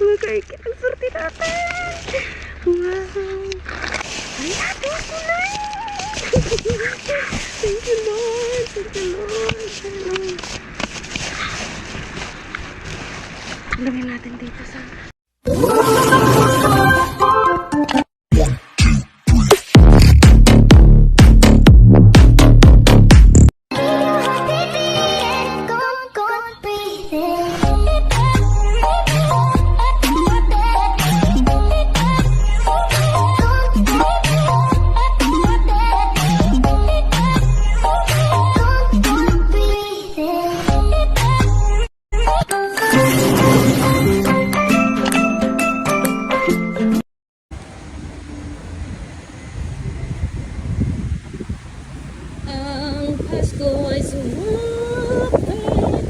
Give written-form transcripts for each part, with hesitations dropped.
Mga kaiki, ang swerte natin! Wow! Ay, ating kulay! Thank you, Lord! Thank you, Lord! Lord. Alamin natin dito sa... Pasko ay sumapat,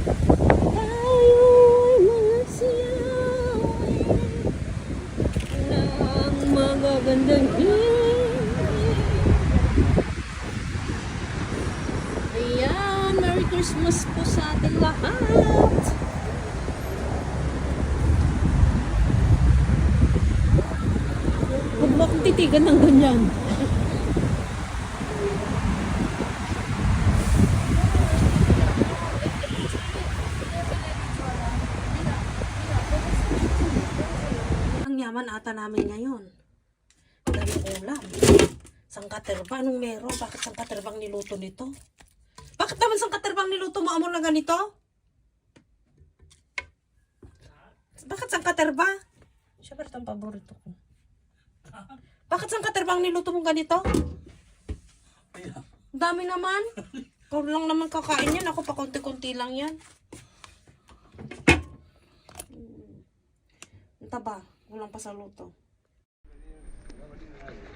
tayo'y magsiyahin ng magagandang hiling. Ayan, Merry Christmas po sa ating lahat. Huwag mo akong titigan ng ganyan. Yaman ata namin ngayon. Dami ulam. Sangkaterbang anong meron? Bakit sangkaterbang niluto nito? Bakit naman sangkaterbang niluto mo amor na ganito? Bakit sangkaterba? Siyempre itong paborito ko. Bakit sangkaterbang niluto mo ganito? Dami naman. Ikaw lang naman kakain yan. Ako pa konti-konti lang yan. Ang taba. Walang pa sa luto.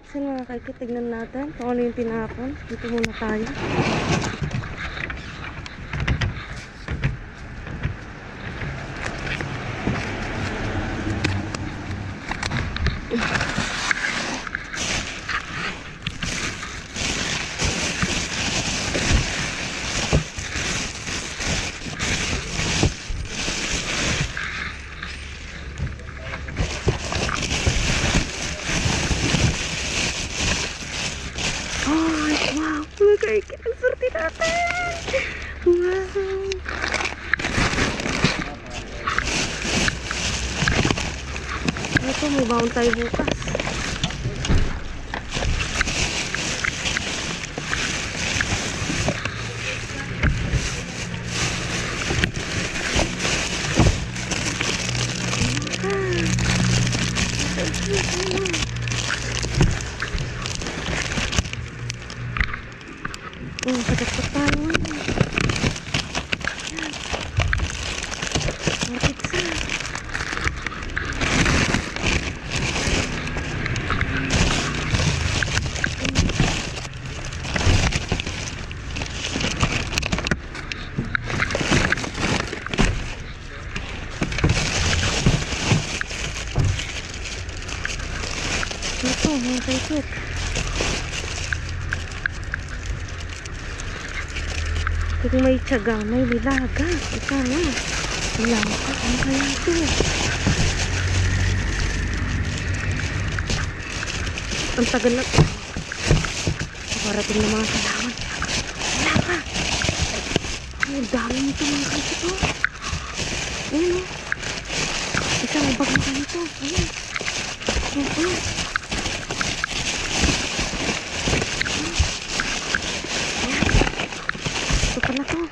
So mga kaiki, tignan natin kung ano yung tinapon. Dito muna tayo. Wow! Mga kaiki, ang swerte natin! Wow! Ito, may baon tayo bukas. Padat-pat tayo. Pizza. Ito, mga kaikit. Kung may tiyaga, may bilaga. Ika na. Wala ka. Ano kaya ito? Ang tagal na. Parating na mga kalaman. Wala ka. Ang dami nito mga kanito. Ayun o. Isang bag na kanito. Ayun. Ayun. Ito pala to.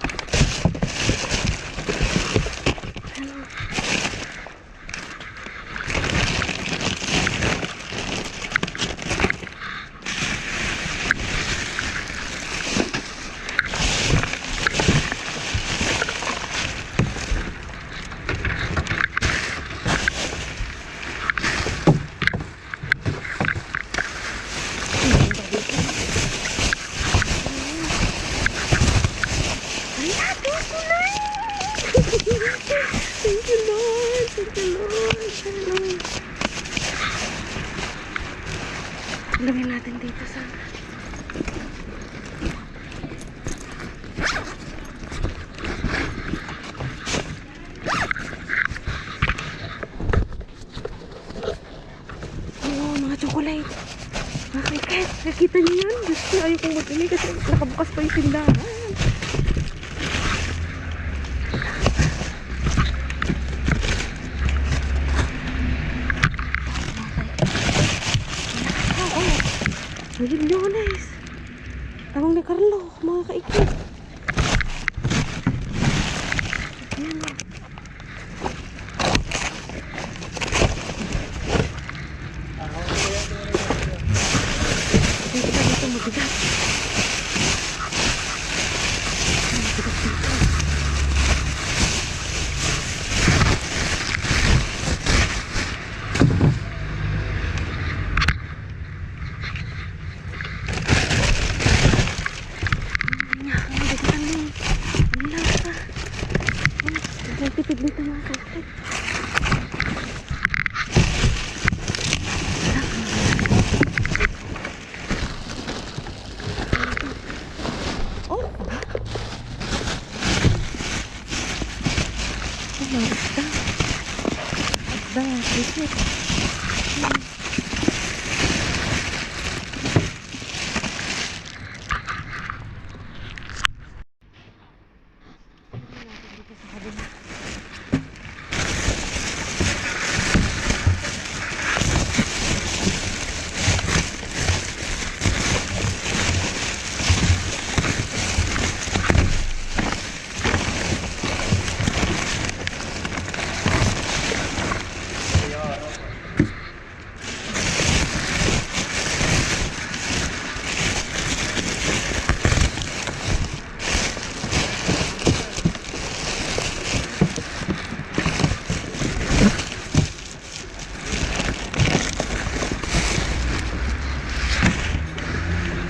Thank you, Lord. Thank you, Lord. Alamin natin dito sa... chocolate. Mga kaiket, nakita niyo yan? Diyos ko, ayaw kong mag-umi kasi nakabukas pa yung tindahan. Milyones. Tawang ni Carlo, mga kaiket. Ayan o. Dito dito mabigat. Mabigat dito. Tipid dito mga kaiket. Oh! Oh, mga isda. Isda, kaiket.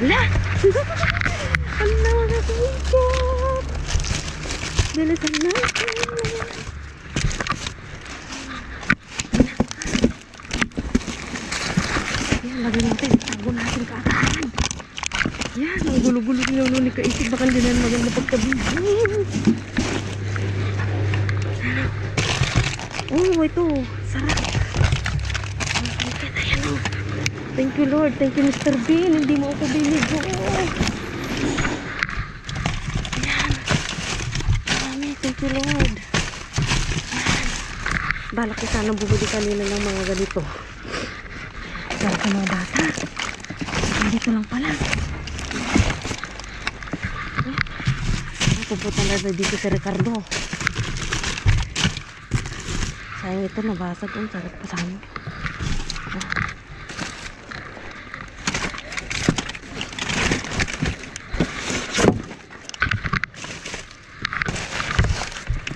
Wala! Ano na mga kaiket? Dalasan natin. Yan, lagyan natin. Tago natin kataan. Yan, ang gulo-gulo niyo ni kaiket. Baka hindi na maganda pagkabigin. Oh, ito. Sarap. Mga kaiket, ayan o. Thank you Lord, thank you Mr. Bean, hindi mo ako binigo. Ayan. Mami, thank you Lord. Ayan. Balak ko sana bumili kanina ng mga ganito. Para sa mga bata. Dito lang pala. Pupunta na dito si Ricardo. Sayang ito, nabasag kung sarap pa sana.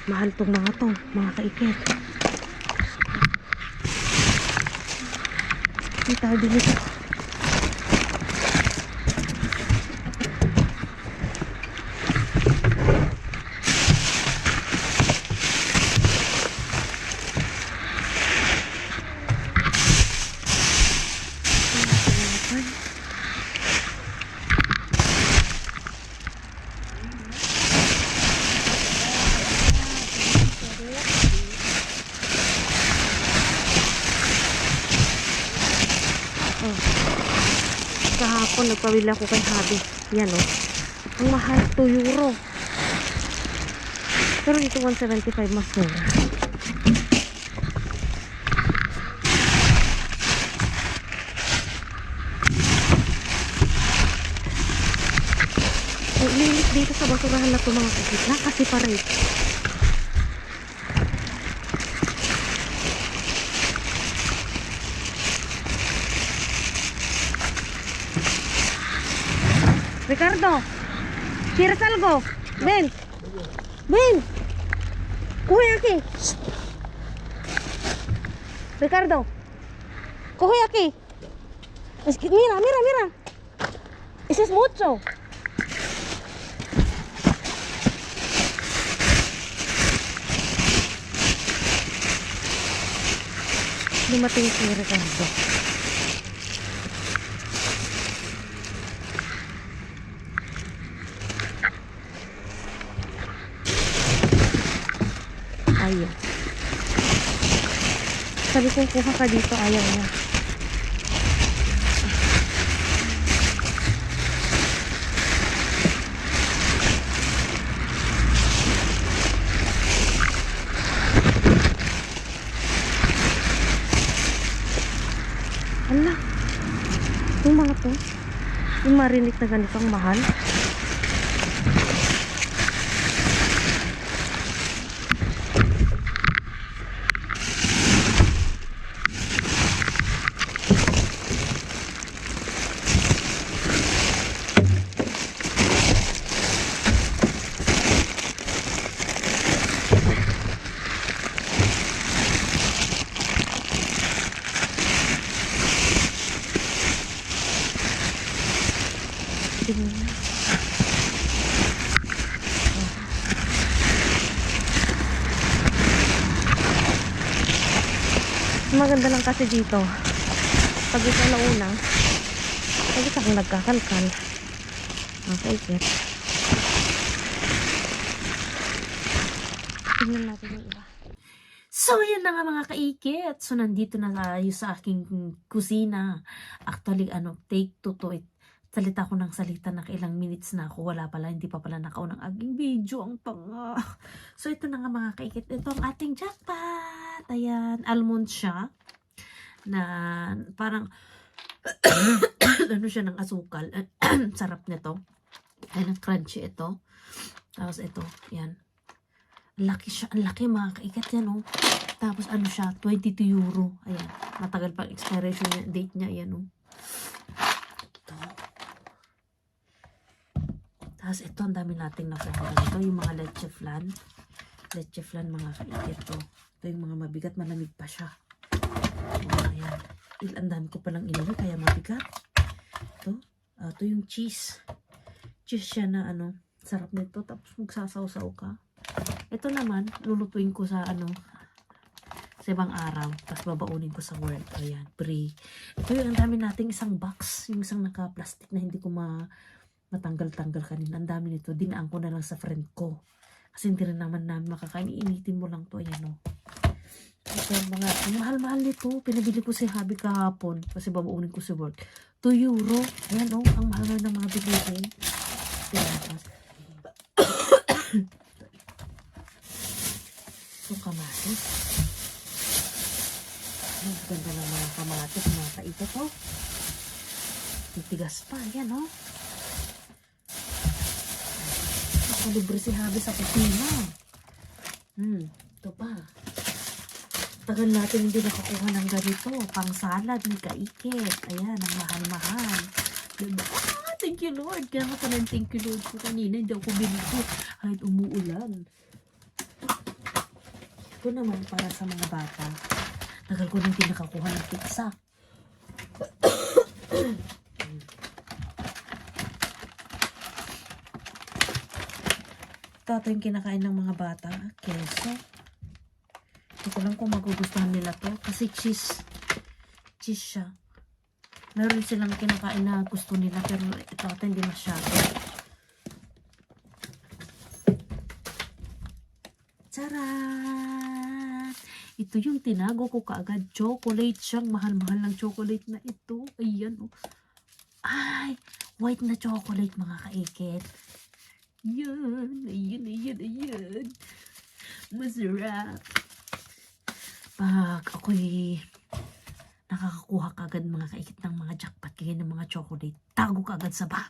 Mahal tong mga to, mga kaiket. Hindi tayo din ito. Kahapon nagpawila ko kay Habi. Yan o. Ang mahal, 2 euro. Pero dito 175 mas mura. Linis dito sa basurahan na ito mga kakit na kasi parate. Ricardo, ¿quieres algo? Ven, ven, coge aquí. Ricardo, coge aquí. Es que, mira, mira, mira. Eso es mucho. Dumating si Ricardo. Ayaw. Sabi ko kuha ka dito, ayaw niya. Ala, yung mga to, yung marinig na ganitong mahal. Tingnan na. Maganda lang kasi dito. Pag ikaw na una, pag ikaw nagkakalkal. Okay, get. Tingnan natin yung iba. So, yan na nga mga kaikit. So, nandito na tayo sa aking kusina. Actually, take 2 to it. Salita ko ng salita na ilang minutes na ako. Wala pala, hindi pa pala nakaon ang aking video. Ang tanga. So, ito na nga mga kaikit. Ito ang ating jackpot. Ayan, almond siya. Na parang, ano siya ng asukal. Sarap nito. Ayan, crunchy ito. Tapos ito, yan. Laki siya. Ang laki mga kaikit yan, oh. Tapos ano siya, 22 euro. Ayan. Matagal pang expiration date niya. Ayan, oh. Ito. Tapos ito, ang dami nating nakuha. Ito yung mga leche flan. Leche flan mga kaikit, oh. Ito yung mga mabigat. Malamig pa siya. Oh, ayan. Ang dami ko palang inuwi, kaya mabigat. Ito. Ito yung cheese. Cheese siya na sarap nito. Tapos magsasaw-saw ka. Ito naman, lulutuin ko sa sa ibang araw. Tapos babaunin ko sa work. Ayan, free. Ito yung ang dami nating isang box. Yung isang naka-plastic na hindi ko matanggal-tanggal kanina. Ang dami nito. Dinaan ko na lang sa friend ko. Kasi hindi rin naman namin makakain. Initin mo lang to. Ayan, oh. Ito mga, ang mahal-mahal nito. Pinabili ko si Habi kahapon. Kasi babaunin ko sa work. 2 euro. Ayan, oh. Ang mahal ng mga bilihin. Tapos, yung kamatis. Ang ganda ng mga kamatis, mga kaikit, oh. Titigas pa, yan, oh. Nakalibre si Habi sa kusina. Ito pa. Tagal natin hindi nakakuha ng ganito. Pang salad ni kaikit. Ayan, ang mahal-mahal. Diba? Thank you, Lord. Kaya nga palang thank you, Lord ko kanina. Hindi ako binito. Kahit umuulan. Ito naman para sa mga bata. Tagal ko nang hindi nakakuha ng pizza. Ito yung kinakain ng mga bata. Keso. Hindi ko lang kung magugustuhan nila to. Kasi cheese. Cheese siya. Meron silang kinakain na gusto nila. Pero ito ata hindi masyado. Charan! Ito yung tinago ko kaagad. Chocolate siyang. Mahal-mahal ng chocolate na ito. Ayan, oh. Ay! White na chocolate, mga kaikit. Yan. Ayan, ayan, ayan. Masarap. Pag ako'y nakakakuha kagad mga kaikit ng mga jackpot kaya ng mga chocolate, tago kagad sa bag.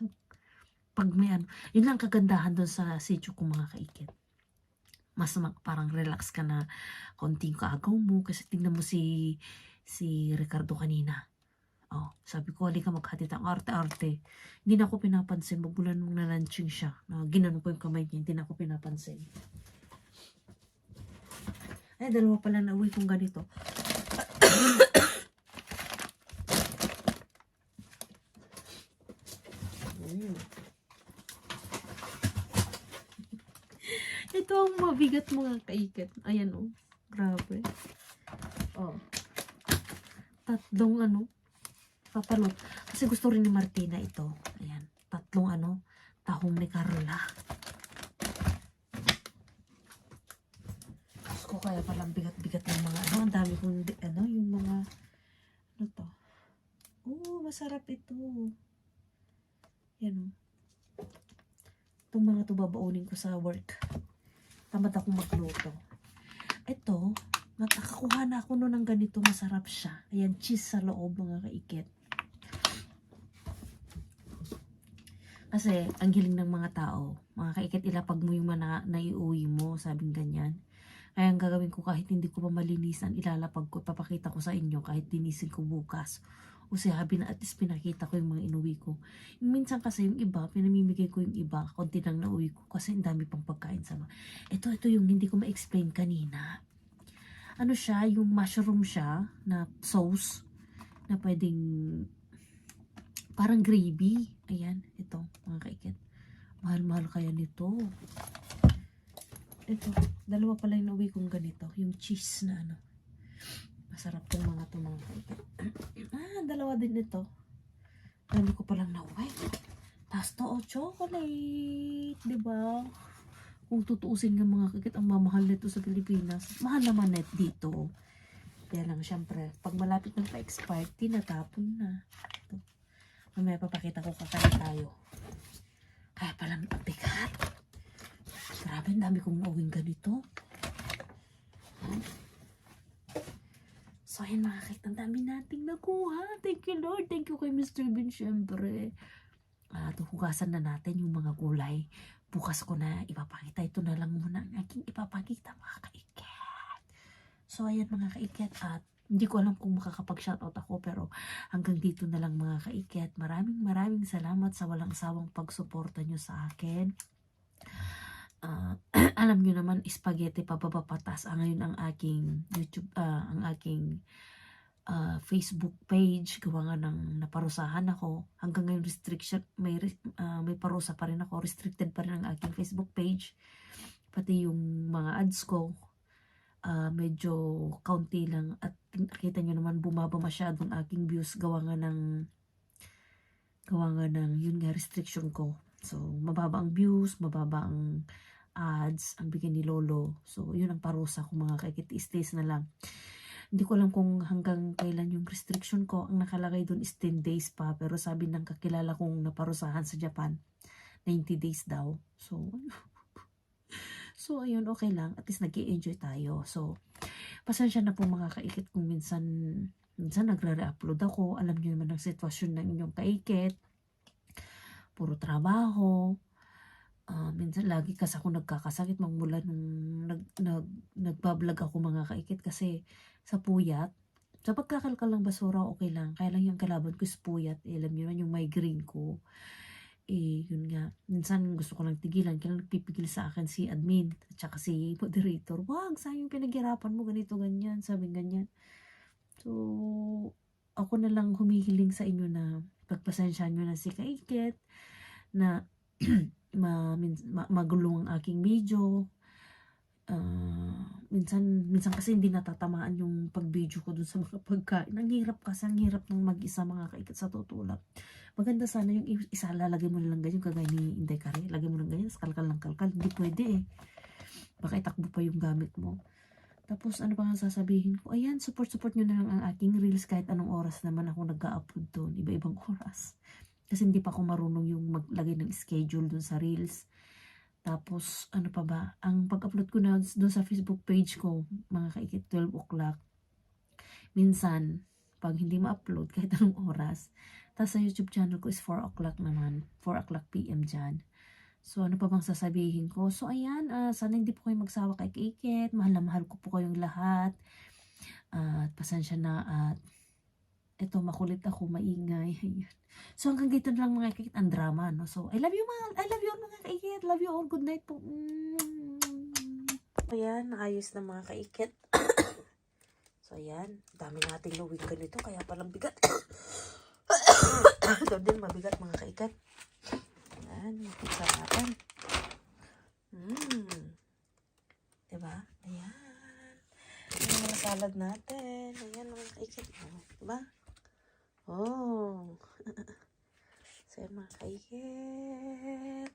Pag may yun lang kagandahan doon sa sitio ko mga kaikit. Mas parang relax ka na konting kaagaw mo kasi tingnan mo si Ricardo kanina. Oh, sabi ko, halika maghatid ang arte-arte. Hindi na ako pinapansin. Magmula nung nalaunching siya. Ginanon ko yung kamay niya. Hindi na ako pinapansin. Ay, dalawa pala na uwi kong ganito. Ito ang mabigat mga kaikit. Ayan, oh. Grabe. Oh. Tatlong papalot. Kasi gusto rin ni Martina ito. Ayan. Tatlong tahong ni Carla. Ko kaya palang bigat-bigat ng mga ang dami kong yung mga to. Oh, masarap ito. Yan, oh. Itong mga to babaunin ko sa work. Tamad akong magluto. Ito, Nakakuha na ako noon ng ganito, masarap siya. Ayan, cheese sa loob mga kaikit. Kasi, ang giling ng mga tao, mga kaikit, ilapag mo yung naiuwi mo, sabing ganyan. Kaya ang gagawin ko kahit hindi ko pa malinisan, ilalapag ko, papakita ko sa inyo kahit linisin ko bukas. O sabi na at least pinakita ko yung mga inuwi ko. Minsan kasi yung iba, pinamimigay ko yung iba, konti lang nauwi ko kasi ang dami pang pagkain sa mga. Ito yung hindi ko ma-explain kanina. Ano siya, yung mushroom siya na sauce na pwedeng parang gravy. Ayan, ito mga kaikit. Mahal-mahal kaya nito. Ito, dalawa pala yung nauwi kong ganito. Yung cheese na ano. Masarap tong mga kaikit. Dalawa din ito. Dami ko palang nauwi. Tapos to, chocolate. Diba? Kung tutuusin ng mga kakit, ang mamahal nito sa Pilipinas. Mahal naman net dito. Kaya lang, syempre, pag malapit ng pa-expire, tinatapon na. Ito. Mamaya papakita ko kakain tayo. Kaya palang pabigat. Grabe, ang dami kong nauwing ganito. So, ayan mga kakit, ang dami nating nakuha. Thank you, Lord. Thank you kay Mr. Bean, syempre. Hugasan na natin yung mga gulay. Bukas ko na ipapakita. Ito na lang muna ang aking ipapakita mga kaiket. So ayan mga kaiket, at hindi ko alam kung makakapag-shoutout ako, pero hanggang dito na lang mga kaiket. Maraming salamat sa walang sawang pagsuporta nyo sa akin. Alam nyo naman, spaghetti papapatas ngayon ang aking YouTube, ang aking Facebook page. Gawa nga ng naparusahan ako. Hanggang ngayon restriction, may parusa pa rin ako. Restricted pa rin ang aking Facebook page. Pati yung mga ads ko, medyo kaunti lang. At nakita nyo naman, bumaba masyadong aking views. Gawa nga ng yun nga, restriction ko. So, mababa ang views, mababa ang ads, ang bigay ni Lolo. So, yun ang parusa ko mga kaikit. Stays na lang. Hindi ko alam kung hanggang kailan yung restriction ko. Ang nakalagay doon is 10 days pa. Pero sabi ng kakilala kong naparusahan sa Japan, 90 days daw. So ayun, okay lang. At least nag-i-enjoy tayo. So, pasensya na po mga kaikit kung minsan nagre-upload ako. Alam niyo naman ang sitwasyon ng inyong kaikit. Puro trabaho. Minsan lagi kasi ako nagkakasakit magmula nung nagbablog ako mga kaikit kasi sa puyat. Sa pagkakalkal ng basura, okay lang. Kaya lang yung kalaban ko is puyat. Alam nyo na yung migraine ko. Yun nga. Minsan gusto ko lang tigilan. Kaya nagpipigil sa akin si admin at saka si moderator. Wag, sayang pinaghirapan mo, ganito, ganyan. Sabi ganyan. So, ako na lang humihiling sa inyo na pagpasensya nyo na si Kaiket na magulong ang aking video. Minsan kasi hindi natatamaan yung pag-video ko dun sa mga pagkain. Ang hirap kasi, ang hirap ng mag-isa mga kaikit sa tutulak. Maganda sana yung isa, lalagay mo lang ganyan, kagaya ni Inday Kare. Lagay mo lang ganyan, kalkal ng kalkal. Hindi pwede eh. Baka itakbo pa yung gamit mo. Tapos ano pa nga sasabihin ko? Ayan, support nyo na lang ang aking reels kahit anong oras naman ako nag-upload doon. Iba-ibang oras. Kasi hindi pa ako marunong yung maglagay ng schedule dun sa reels. Tapos, ano pa ba? Ang pag-upload ko na doon sa Facebook page ko, mga kaikit, 12 o'clock. Minsan, pag hindi ma-upload, kahit anong oras. Tapos sa YouTube channel ko is 4 o'clock naman. 4 o'clock PM dyan. So, ano pa bang sasabihin ko? So, ayan, sana hindi po kayo magsawa kay Kaikit. Mahal na mahal ko po kayong lahat. At pasensya na at eto, makulit ako, maingay. So, hanggang dito na lang mga kaikit, ang drama, no? So, I love you mga kaikit. Love you all. Good night po. Ayan, naayos na mga kaikit. So, ayan. Dami natin luwing ganito, kaya palang bigat. Ito din, mabigat mga kaikit. Ayan, yung pizza natin. Diba? Ayan. Ayan mga salad natin. Ayan mga kaikit. Diba? Oh. So, mga kaikit.